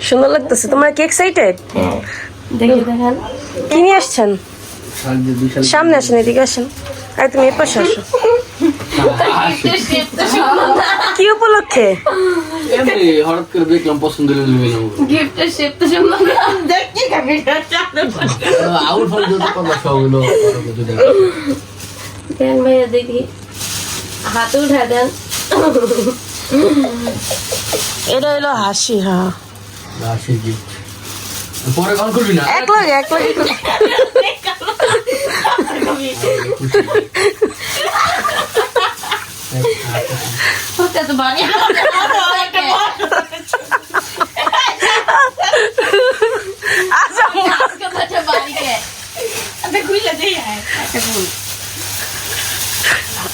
সুন্দর লাগতেছে। তোমার কি এক্সাইটেড? দেখি দেখেন কি নিয়ে আসছেন? সামনে আসেন, এদিকে আসেন। আর তুমি এর পাশে আসো। কি উপলক্ষে? হঠাৎ করে দেখলাম পছন্দ হলো গিফটের শেপ তো সুন্দর দেখি আউল ফল যত কথা সবগুলো দেন ভাইয়া দেখি হাতে উঠা দেন। এটা হলো হাসি। হ্যাঁ, রাশি গিফট পরে কল করবি না? এক লাগে তো বাড়ি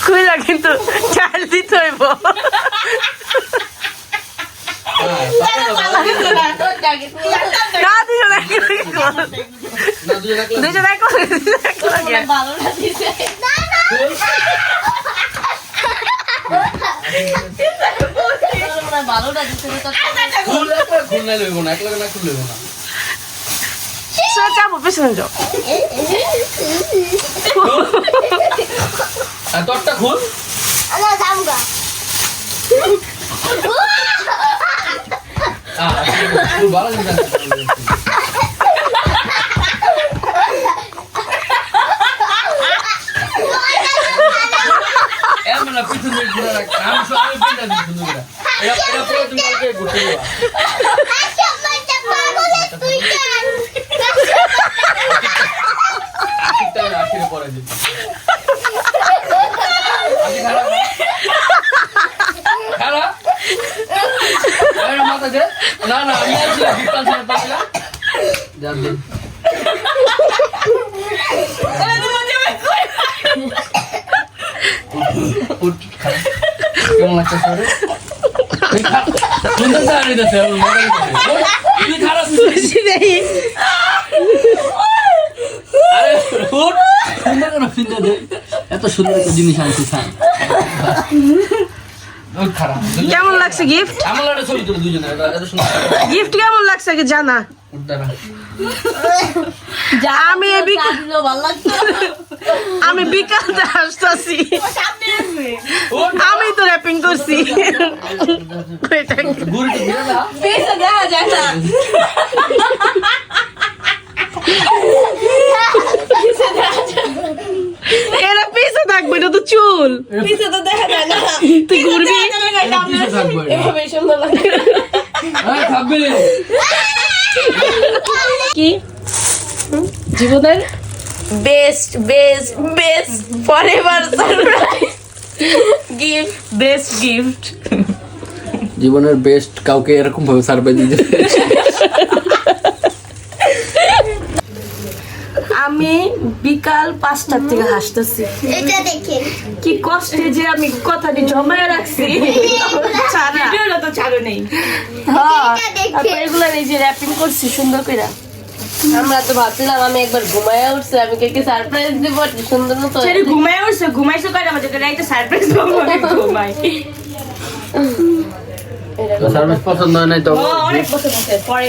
খুইলা কিন্তু চাল দিতে হইব। না দুজন এক লাগে। খুলনা লইব না, একলা না খুললে না। যাবো পেছনে যাও। আর তোরটা খুল। ভালো জিনিস পিছনে ঘুরে রাখ। আমি সব পিছনে সুন্দর করে এটা পুরো তুমি কালকে ঘুরতে যাবা। আশির পরে দিচ্ছি মাথা দে। না না আমি কেমন লাগছে এত সুন্দর একটা জিনিস আনছি। কেমন লাগছে গিফট? আমার ছবি তুলে দুজনে এত সুন্দর গিফট কেমন লাগছে কি জানা? আমি বিকালতে আসতেছি, আমি তো র্যাপিং করছি। এরা পিছে থাকবে, এটা তো চুল পিছে তো দেখা যায় না। তুই ঘুরবি এভাবে সুন্দর লাগে। কি জীবনের best best best forever surprise gift, best gift. জীবনের বেস্ট কাউকে এরকম ভাবে সারপ্রাইজ দিতে। আমি বিকাল 5টার থেকে হাসতেছি। এটা দেখেন কি কষ্টে যে আমি কথাটি জমায় রাখছি। ভিডিওটা তো ছাড়ো নেই। হ্যাঁ, তারপর এগুলো এই যে র্যাপিং করছি সুন্দর করে। আমরা তো ভাবছিলাম আমি একবার ঘুমায় উঠছি, আমি কে সারপ্রাইজ দিব সুন্দর মতো। সেটা ঘুমায় উঠছে, ঘুমাইছো কয়টা বাজে? একটা সারপ্রাইজ দেবো, ঘুমাই। সারপ্রাইজ পছন্দ হয় নাই তো অনেক বছর পরে